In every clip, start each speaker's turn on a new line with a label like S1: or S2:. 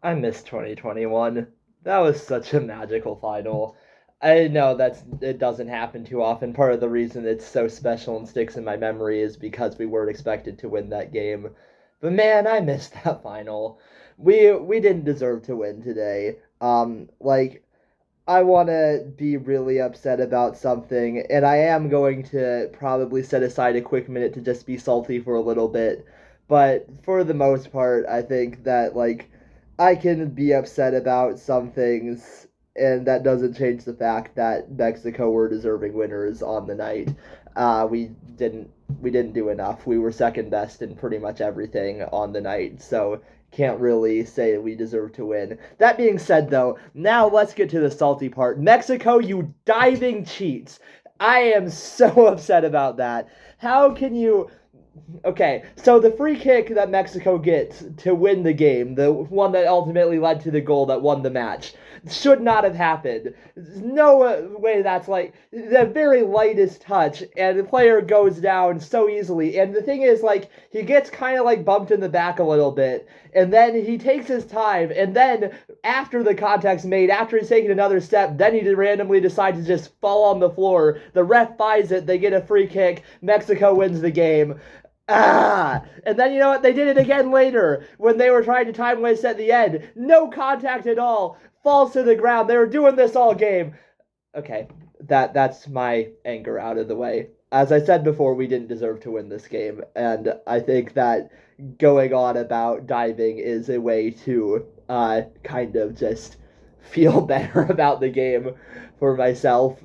S1: I miss 2021. That was such a magical final. I know it doesn't happen too often. Part of the reason it's so special and sticks in my memory is because we weren't expected to win that game. But man, I missed that final. We didn't deserve to win today. I want to be really upset about something, and I am going to probably set aside a quick minute to just be salty for a little bit. But for the most part, I think that, I can be upset about some things, and that doesn't change the fact that Mexico were deserving winners on the night. We didn't we didn't do enough. We were second best in pretty much everything on the night, so can't really say we deserve to win. That being said, though, now let's get to the salty part. Mexico, you diving cheats. I am so upset about that. How can you. Okay, so the free kick that Mexico gets to win the game, the one that ultimately led to the goal that won the match, should not have happened. There's no way that's like the very lightest touch, and the player goes down so easily. And the thing is, he gets kind of like bumped in the back a little bit, and then he takes his time, and then after the contact's made, after he's taken another step, then he randomly decides to just fall on the floor. The ref buys it, they get a free kick, Mexico wins the game. And then you know what? They did it again later when they were trying to time waste at the end. No contact at all. Falls to the ground. They were doing this all game. Okay, that's my anger out of the way. As I said before, we didn't deserve to win this game, and I think that going on about diving is a way to kind of just feel better about the game for myself.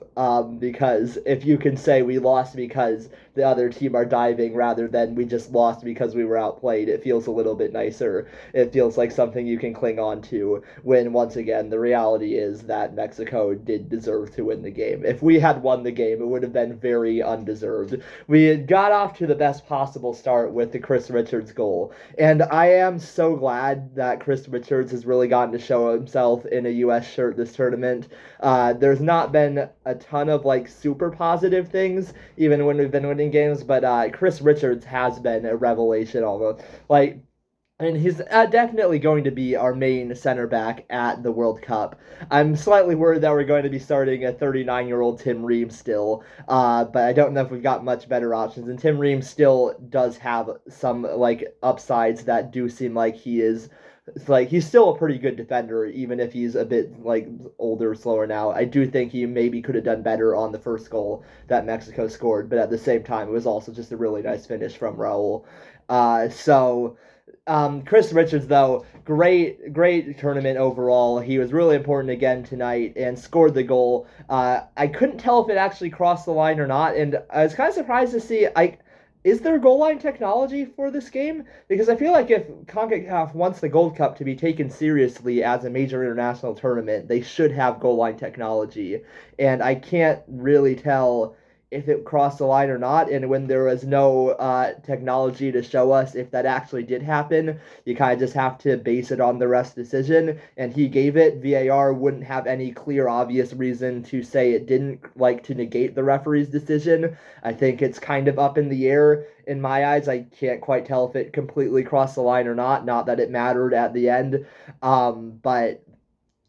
S1: Because if you can say we lost because the other team are diving rather than we just lost because we were outplayed, it feels a little bit nicer. It feels like something you can cling on to when, once again, the reality is that Mexico did deserve to win the game. If we had won the game, it would have been very undeserved. We had got off to the best possible start with the Chris Richards goal, and I am so glad that Chris Richards has really gotten to show himself in a U.S. shirt this tournament. There's not been a ton of super positive things, even when we've been winning games, but Chris Richards has been a revelation almost. And he's definitely going to be our main center back at the World Cup. I'm slightly worried that we're going to be starting a 39-year-old Tim Ream still, but I don't know if we've got much better options. And Tim Ream still does have some upsides that do seem like he is. It's like he's still a pretty good defender, even if he's a bit older, slower now. I do think he maybe could have done better on the first goal that Mexico scored, but at the same time, it was also just a really nice finish from Raul. Chris Richards, though, great tournament overall. He was really important again tonight and scored the goal. I couldn't tell if it actually crossed the line or not, and I was kind of surprised to see. Is there goal line technology for this game? Because I feel like if CONCACAF wants the Gold Cup to be taken seriously as a major international tournament, they should have goal line technology. And I can't really tell if it crossed the line or not. And when there was no technology to show us if that actually did happen, you kind of just have to base it on the rest decision. And he gave it. VAR wouldn't have any clear, obvious reason to say it didn't, to negate the referee's decision. I think it's kind of up in the air in my eyes. I can't quite tell if it completely crossed the line or not. Not that it mattered at the end. But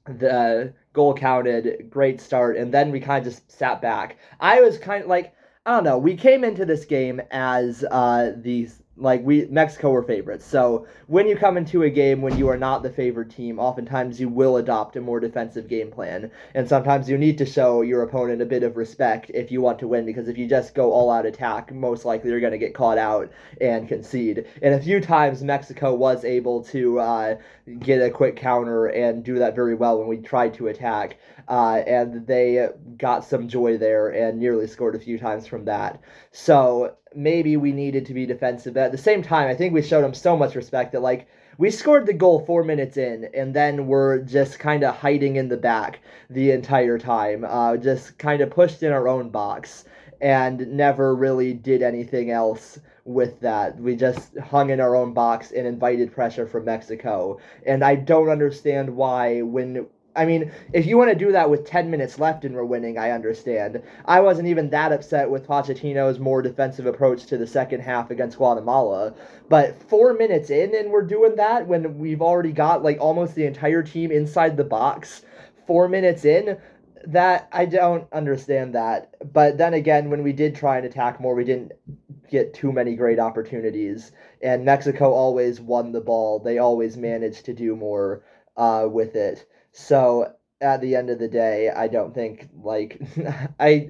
S1: the goal counted, great start, and then we kind of just sat back. I was kind of I don't know. We came into this game as these we Mexico were favorites. So when you come into a game when you are not the favored team, oftentimes you will adopt a more defensive game plan, and sometimes you need to show your opponent a bit of respect if you want to win. Because if you just go all out attack, most likely you're going to get caught out and concede. And a few times Mexico was able to get a quick counter and do that very well when we tried to attack. And they got some joy there and nearly scored a few times from that. So maybe we needed to be defensive. But at the same time, I think we showed them so much respect that we scored the goal 4 minutes in, and then we're just kind of hiding in the back the entire time, just kind of pushed in our own box and never really did anything else with that. We just hung in our own box and invited pressure from Mexico. And I don't understand why when I mean, if you want to do that with 10 minutes left and we're winning, I understand. I wasn't even that upset with Pochettino's more defensive approach to the second half against Guatemala. But 4 minutes in and we're doing that when we've already got like almost the entire team inside the box. 4 minutes in, that I don't understand that. But then again, when we did try and attack more, we didn't get too many great opportunities. And Mexico always won the ball. They always managed to do more with it. So at the end of the day, I don't think like I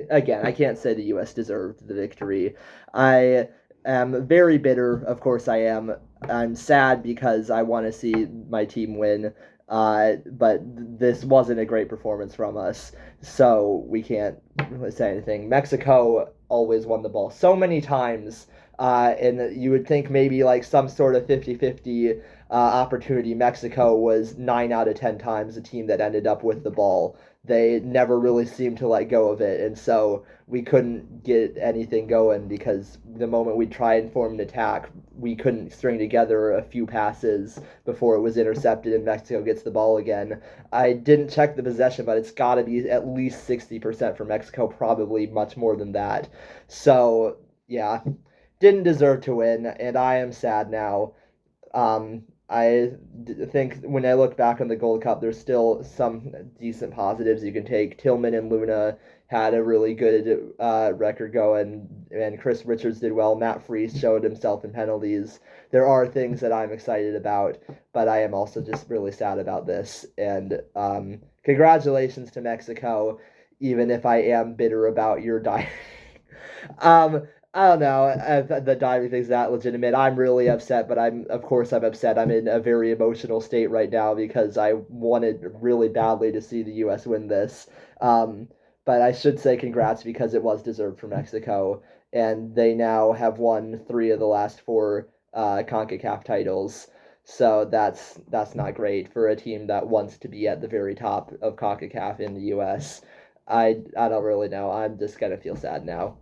S1: can't say the U.S. deserved the victory. I am very bitter. Of course, I am. I'm sad because I want to see my team win. But this wasn't a great performance from us, so we can't really say anything. Mexico always won the ball so many times, and you would think maybe like some sort of 50-50 opportunity. Mexico was 9 out of 10 times a team that ended up with the ball. They never really seemed to let go of it, and so we couldn't get anything going because the moment we tried and form an attack, we couldn't string together a few passes before it was intercepted and Mexico gets the ball again. I didn't check the possession, but it's got to be at least 60% for Mexico, probably much more than that. So, yeah, didn't deserve to win, and I am sad now. I think when I look back on the Gold Cup, there's still some decent positives you can take. Tillman and Luna had a really good record going, and Chris Richards did well. Matt Freese showed himself in penalties. There are things that I'm excited about, but I am also just really sad about this. And congratulations to Mexico, even if I am bitter about your die. I don't know if the diving thing's that legitimate. I'm really upset, but of course I'm upset. I'm in a very emotional state right now because I wanted really badly to see the U.S. win this. But I should say congrats because it was deserved for Mexico, and they now have won 3 of the last 4 CONCACAF titles. So that's not great for a team that wants to be at the very top of CONCACAF in the U.S. I don't really know. I'm just gonna feel sad now.